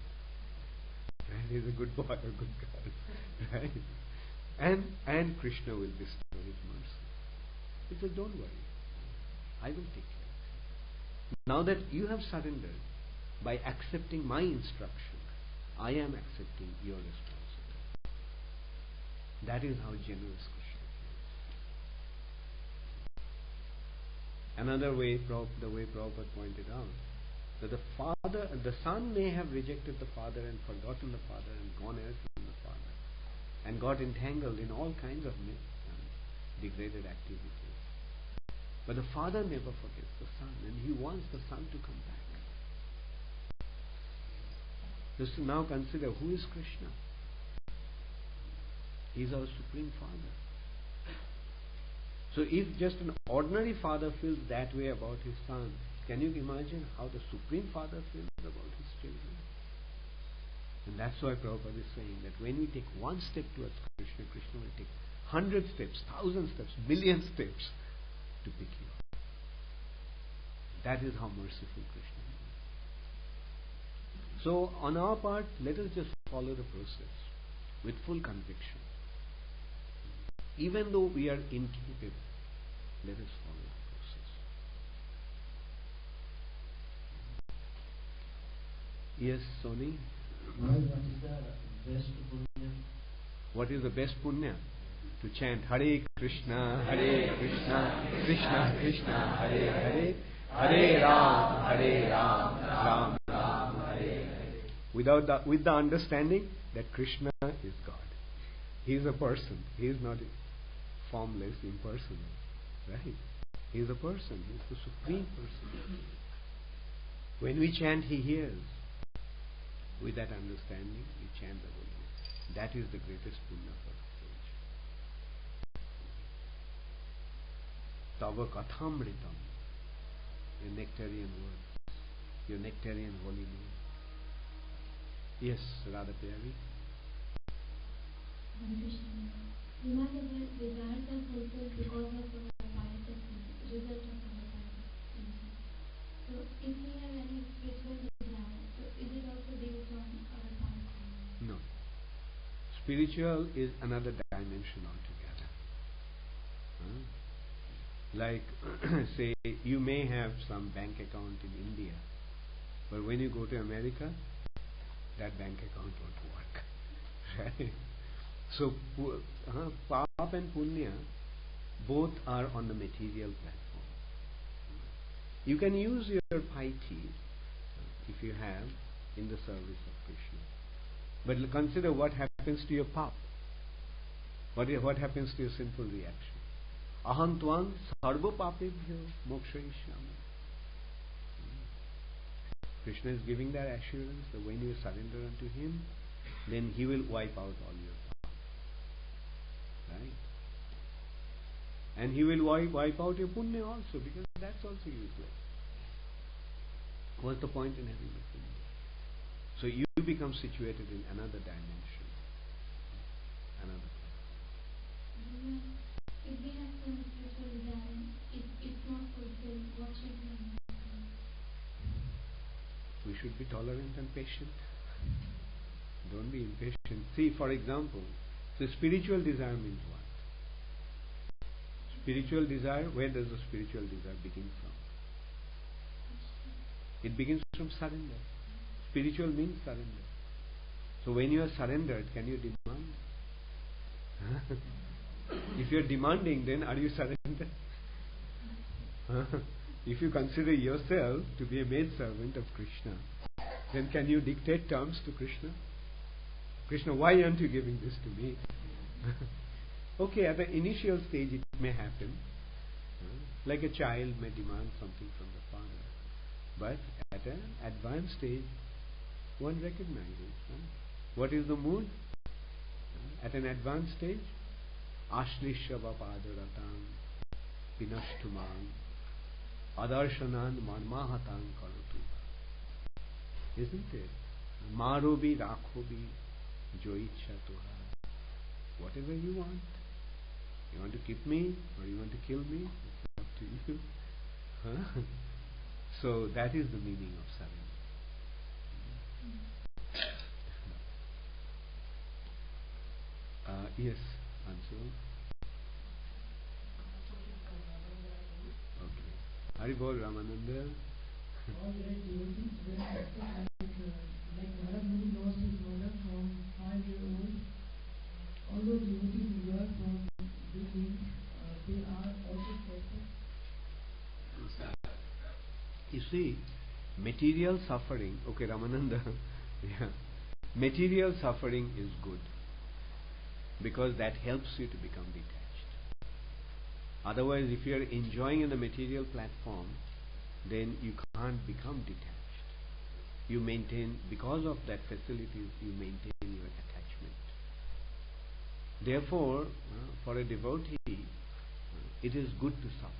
Right? He is a good boy or good girl. Right? And Krishna will bestow his mercy. He says, don't worry. I will take care of you. Now that you have surrendered, by accepting my instruction, I am accepting your responsibility. That is how generous Krishna is. Another way, the way Prabhupada pointed out, that the son may have rejected the father and forgotten the father and gone away from the father and got entangled in all kinds of degraded activities. But the father never forgets the son, and he wants the son to come back. Just to now consider, who is Krishna? He is our Supreme Father. So if just an ordinary father feels that way about his son, can you imagine how the Supreme Father feels about his children? And that's why Prabhupada is saying that when we take one step towards Krishna, Krishna will take 100 steps, 1,000 steps, million steps to pick you up. That is how merciful Krishna is. So on our part, let us just follow the process with full conviction. Even though we are incapable, let us follow the process. Yes, Soni? What is the best punya? What is the best punya? To chant Hare Krishna, Krishna Krishna, Hare Hare, Hare Ram, Ram Ram, Hare Hare. With the understanding that Krishna is God. He is a person. He is not formless, impersonal. Right? He is a person. He is the Supreme Person. When we chant, He hears. With that understanding, we chant the Holy Name. That is the greatest punya for the age. Tava kathamritam. Your nectarian words. Your nectarian holy name. Yes, Radha Pyari. Remember that desires are fulfilled because of our pious activity, result of our pious activity. So if we have any spiritual desire, so is it also based on our pious activity? No. Spiritual is another dimension altogether. Like, say, you may have some bank account in India, but when you go to America, that bank account won't work. Right? So, Pap and Punya both are on the material platform. You can use your piety, if you have, in the service of Krishna. But consider what happens to your Pap. What happens to your sinful reaction? Aham tvam sarva papebhyo mokshayishyami. Krishna is giving that assurance that when you surrender unto Him, then He will wipe out all your paps. Right? And he will wipe out your punya also, because that's also useless. What's the point in having the punya? So you become situated in another dimension, another place. If we have some spiritual desire, if it's not fulfilled, what should we do? We should be tolerant and patient. Don't be impatient. See, for example, the spiritual desire means what? Spiritual desire, where does the spiritual desire begin from? It begins from surrender. Spiritual means surrender. So when you are surrendered, can you demand? If you are demanding, then are you surrendered? If you consider yourself to be a maidservant of Krishna, then can you dictate terms to Krishna? Krishna, why aren't you giving this to me? Okay, at the initial stage it may happen. Like a child may demand something from the father. But at an advanced stage, one recognizes. What is the mood? At an advanced stage, Ashlishava Padaratam Pinashtumam Adarshanan Marmahatang Karatu. Isn't it? Marobi Rakhobi Joicha Tuha. Whatever you want. You want to keep me or you want to kill me? It's up to you. So that is the meaning of surrender. Yes, answer. Okay. Haribol Ramananda. All great devotees were acted like Narad Muni lost his mother from 5-year-old. Although devotees were from beginning, they are also tested. You see, material suffering, okay, Ramananda, yeah, material suffering is good because that helps you to become detached. Otherwise, if you are enjoying in the material platform, then you can't become detached. You maintain, because of that facilities, you maintain your attachment. Therefore, for a devotee, it is good to suffer.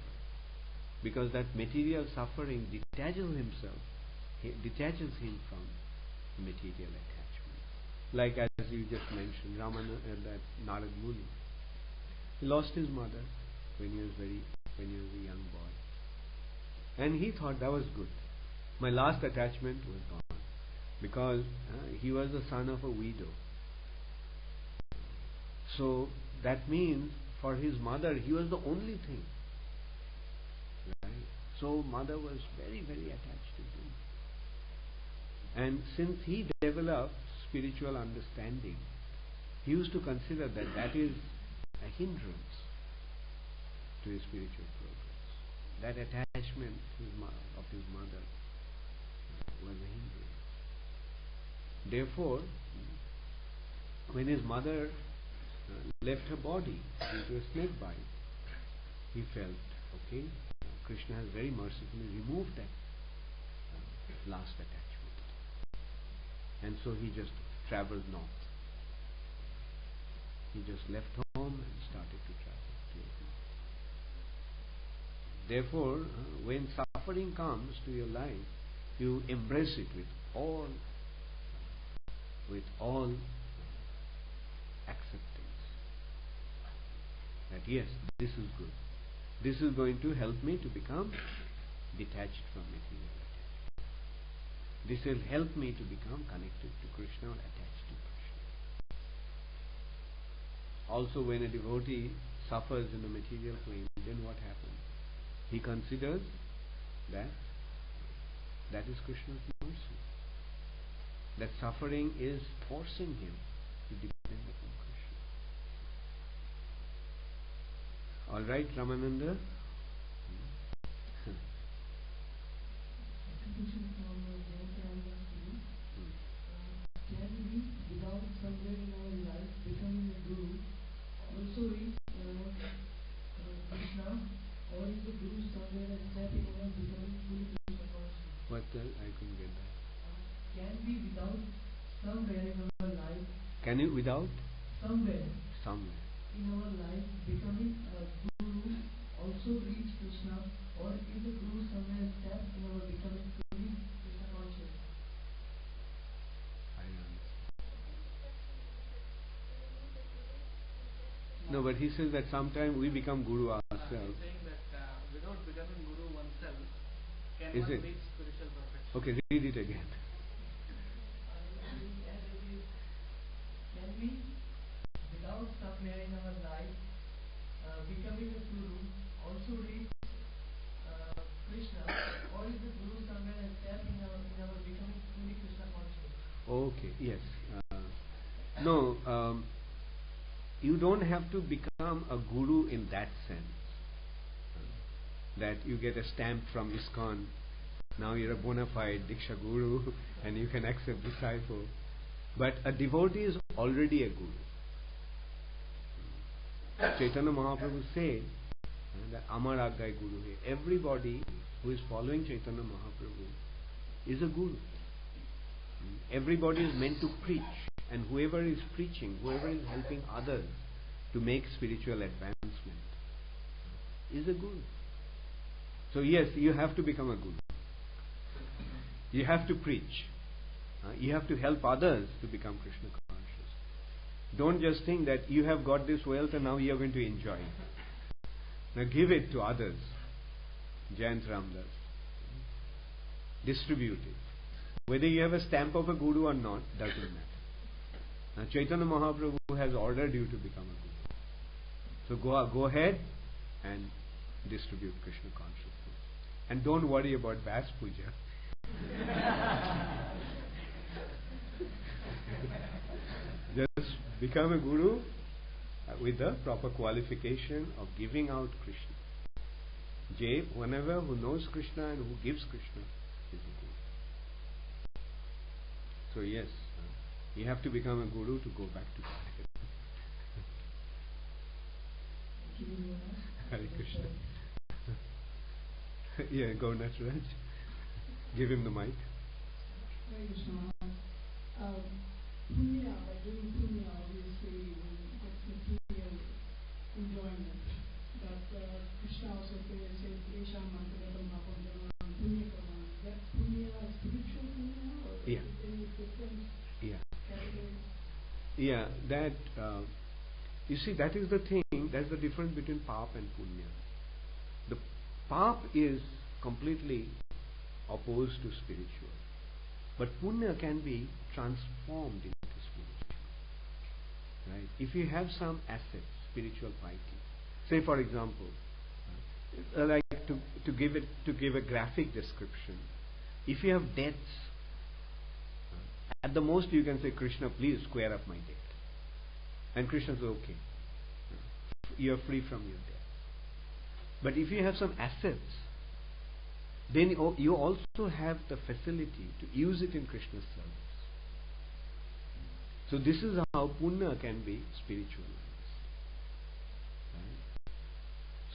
Because that material suffering detaches him from material attachment. Like as you just mentioned, that Narad Muni. He lost his mother when he was a young boy. And he thought that was good. My last attachment was gone. Because he was the son of a widow. So that means for his mother, he was the only thing. Right? So mother was very, very attached to him. And since he developed spiritual understanding, he used to consider that that is a hindrance to his spiritual progress. That attachment of his mother was a hindrance. Therefore, when his mother left her body into a snake bite, he felt, okay, Krishna has very mercifully removed that last attachment. And so he just traveled north. He just left home and started to travel to the north. Therefore, when suffering comes to your life, you embrace it with all acceptance. That yes, this is good. This is going to help me to become detached from material attachment. This will help me to become connected to Krishna or attached to Krishna. Also, when a devotee suffers in the material plane, then what happens? He considers that is Krishna's mercy. That suffering is forcing him to depend upon Krishna. All right, Ramananda. Can we, without somewhere in our life becoming a guru, also reach Krishna, or is the guru somewhere a step in our becoming fully Krishna conscious? What the? I couldn't get that. Can we, without somewhere in our life? Can you without? Somewhere. Somewhere. In our life, becoming a guru No, but he says that sometimes we become guru ourselves. He's saying that without becoming guru oneself, can Is one it? reach spiritual perfection? Okay, read it again. As it is, can we, without comparing our life, becoming a guru, also reach Krishna, or is the guru somewhere a step in our becoming fully Krishna conscious? Okay, yes. No, you don't have to become a guru in that sense. That you get a stamp from ISKCON, now you're a bona fide Diksha Guru and you can accept disciple. But a devotee is already a guru. Chaitanya Mahaprabhu said that Amar Aggai Guru hai. Everybody who is following Chaitanya Mahaprabhu is a guru. Everybody is meant to preach, and whoever is preaching, whoever is helping others to make spiritual advancement is a guru. So yes, you have to become a guru. You have to preach. You have to help others to become Krishna conscious. Don't just think that you have got this wealth and now you are going to enjoy it. Now give it to others. Jayant Ramdas. Distribute it. Whether you have a stamp of a guru or not, doesn't matter. Now Chaitanya Mahaprabhu has ordered you to become a guru. So go ahead and distribute Krishna consciousness. And don't worry about Vas Puja. Just become a guru with the proper qualification of giving out Krishna. Whenever who knows Krishna and who gives Krishna is a guru. So yes, you have to become a guru to go back to God. Hare Krishna. Yeah, go Nataraj. Give him the mic. Hare Krishna. Punya, by doing punya, obviously we get material enjoyment. But Krishna also says, Esha Mantagatam Mahapanjana Punya Karma. Is that punya spiritual punya, or yeah. is there any different categories? Yeah, that, you see, that is the thing, that's the difference between pap and punya. The pap is completely opposed to spiritual. But punya can be transformed into spiritual. Right? If you have some assets, spiritual piety, say for example, like to give a graphic description, if you have debts, at the most you can say, Krishna, please square up my debt. And Krishna says, okay, you are free from your debt. But if you have some assets, then you also have the facility to use it in Krishna's service. So this is how punya can be spiritualized. Right?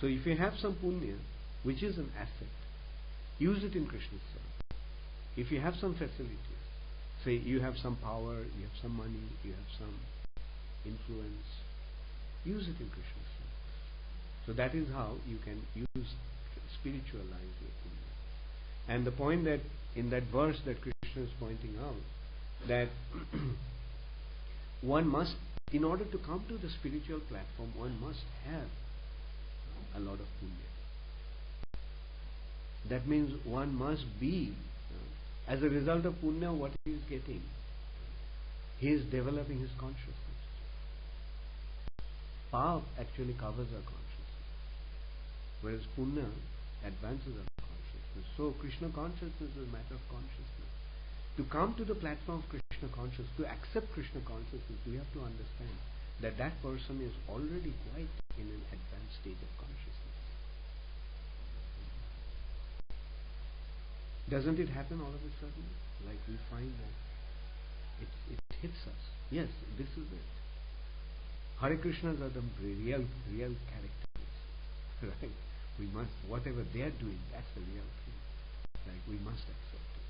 So if you have some punya, which is an asset, use it in Krishna's service. If you have some facilities, say you have some power, you have some money, you have some influence, use it in Krishna's service. So that is how you can spiritualize your punya. And the point that in that verse that Krishna is pointing out, that one must, in order to come to the spiritual platform, one must have a lot of punya. That means one must be, as a result of punya, what he is getting, he is developing his consciousness. Pap actually covers our consciousness, whereas punya advances our consciousness. So Krishna consciousness is a matter of consciousness. To come to the platform of Krishna consciousness, to accept Krishna consciousness, we have to understand that that person is already quite in an advanced stage of consciousness. Doesn't it happen all of a sudden? Like we find that it hits us. Yes, this is it. Hare Krishnas are the real characters. Right? We must, whatever they are doing, that's the real thing. Like we must accept it.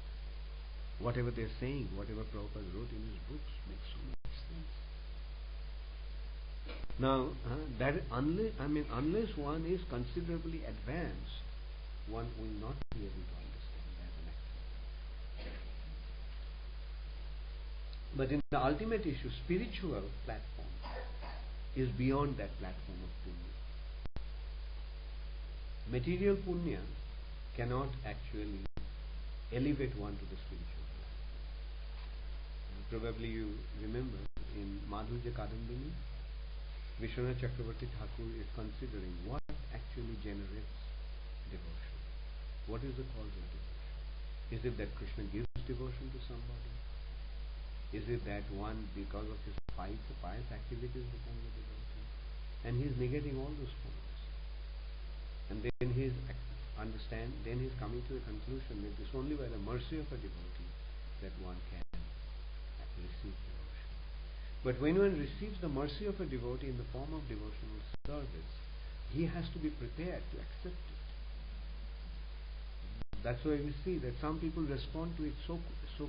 Whatever they are saying, whatever Prabhupada wrote in his books, makes so much sense. Now, unless one is considerably advanced, one will not be able to understand that and accept it. But in the ultimate issue, spiritual platform, is beyond that platform of punya. Material punya cannot actually elevate one to the spiritual plane. Probably you remember in Madhurya Kadambini, Vishwanath Chakravarti Thakur is considering what actually generates devotion. What is the cause of devotion? Is it that Krishna gives devotion to somebody? Is it that one, because of his pious activities, becomes a devotee? And he is negating all those points. And then he is coming to the conclusion that it is only by the mercy of a devotee that one can receive devotion. But when one receives the mercy of a devotee in the form of devotional service, he has to be prepared to accept it. That's why we see that some people respond to it so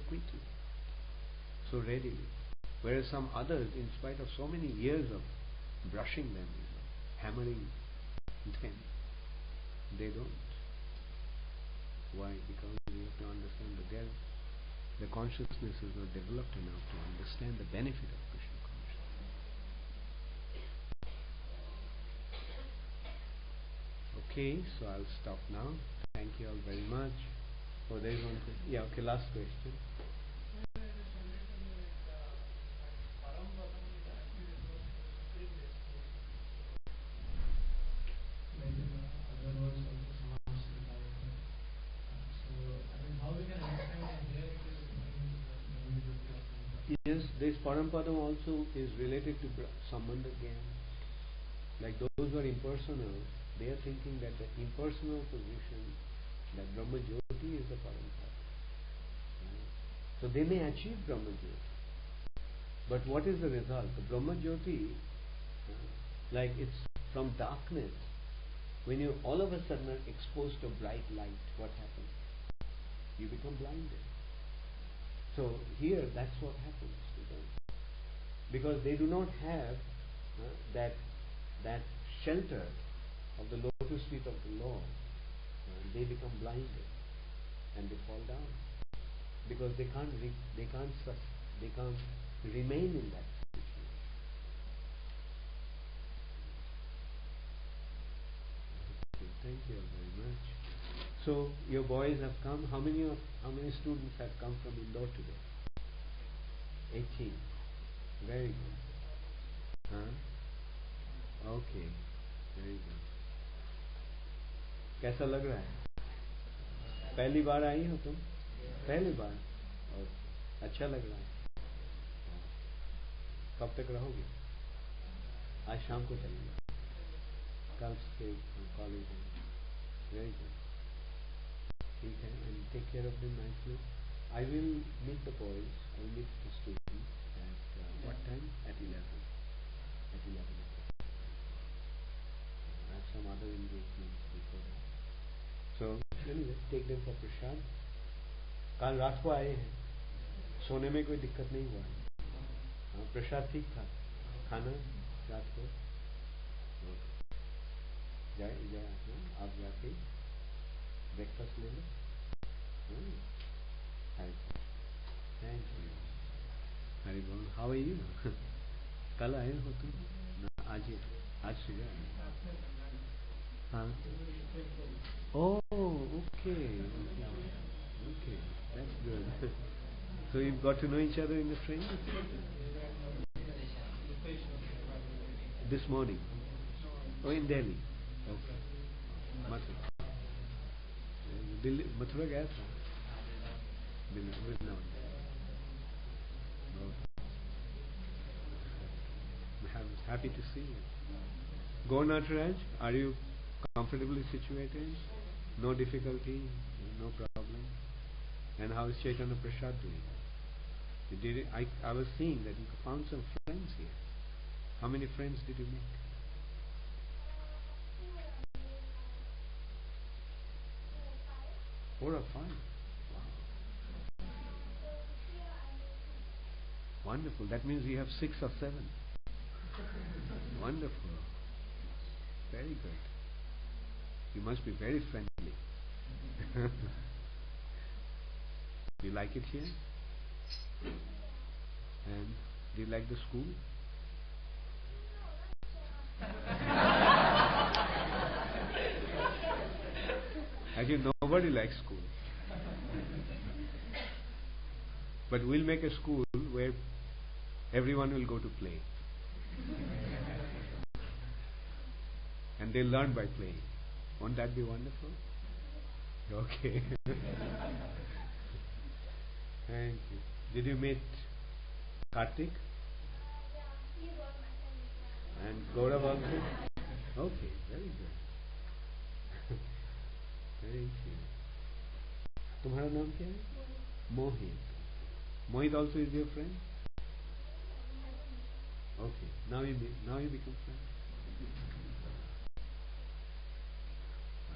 quickly, so readily, whereas some others, in spite of so many years of brushing them, hammering them, they don't. Why? Because we have to understand that the consciousness is not developed enough to understand the benefit of Krishna consciousness. Okay, so I'll stop now. Thank you all very much. Oh, there is one question. Yeah, okay, last question. Yes, this Parampadam also is related to Sambandha Gyan. Like those who are impersonal, they are thinking that the impersonal position, that Brahma Jyoti is the Parampadam. Right? So they may achieve Brahma Jyoti. But what is the result? The Brahma Jyoti, like it's from darkness. When you all of a sudden are exposed to bright light, what happens? You become blinded. So here, that's what happens to them, because they do not have that shelter of the lotus feet of the Lord. They become blinded and they fall down because they can't remain in that situation. Okay, thank you all very much. So your boys have come. How many students have come from Indore today? 18. Very good. Huh? Okay. Very good. कैसा लग रहा है? पहली बार आई हो तुम? पहली बार? Okay. अच्छा लग रहा है? कब तक रहोगे? आज शाम को चलेंगे. कल से कॉलेज है. Very good. ठीक है, and take care of them nicely. I will meet the boys. I will meet the students at what time? At 11. At 11 o'clock. I have some other engagements before that. So anyway, take them for prasad. कल रात को आए हैं. सोने में कोई दिक्कत नहीं हुआ है. प्रसाद ठीक था. खाना रात को जाए आप जाके ब्रेकफास्ट ले लो. Thank you. Hari Bol. How are you? कल आए हो तुम? आज सुबह आए. हाँ. Oh, okay. Okay, that's good. So you've got to know each other in the train? This morning? Oh, in Delhi? Okay. Mathura. Mathura गया था. Vrindavan. I'm happy to see you. Gaur Nataraj, are you comfortably situated? No difficulty, no problem. And how is Chaitanya Prasad doing? I was seeing that you found some friends here. How many friends did you make? 4 or 5. Wow. Wonderful. That means you have 6 or 7. Wonderful. Very good. You must be very friendly. Do you like it here? And do you like the school? Actually, nobody likes school. But we'll make a school where everyone will go to play. And they learn by playing. Won't that be wonderful? Okay. Thank you. Did you meet Karthik? He was my friend. And Gaurav also? Okay, very good. Thank you. तुम्हारा नाम क्या है? Mohit. Mohit also is your friend? Okay. Now you become friends.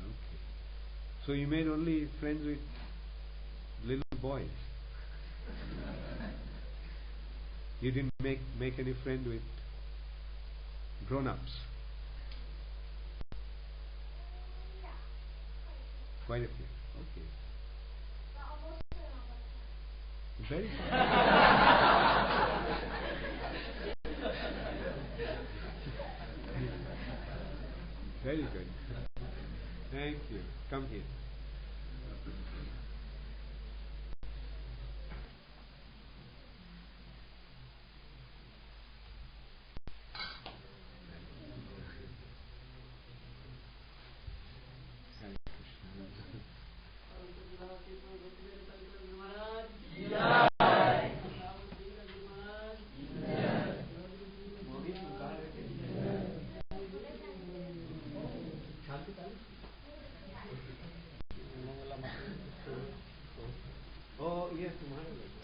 Okay. So you made only friends with little boys. You didn't make any friend with grown-ups. Quite a few. Okay. Very good. Very good. Thank you. Come here. Oh, yes, tomorrow.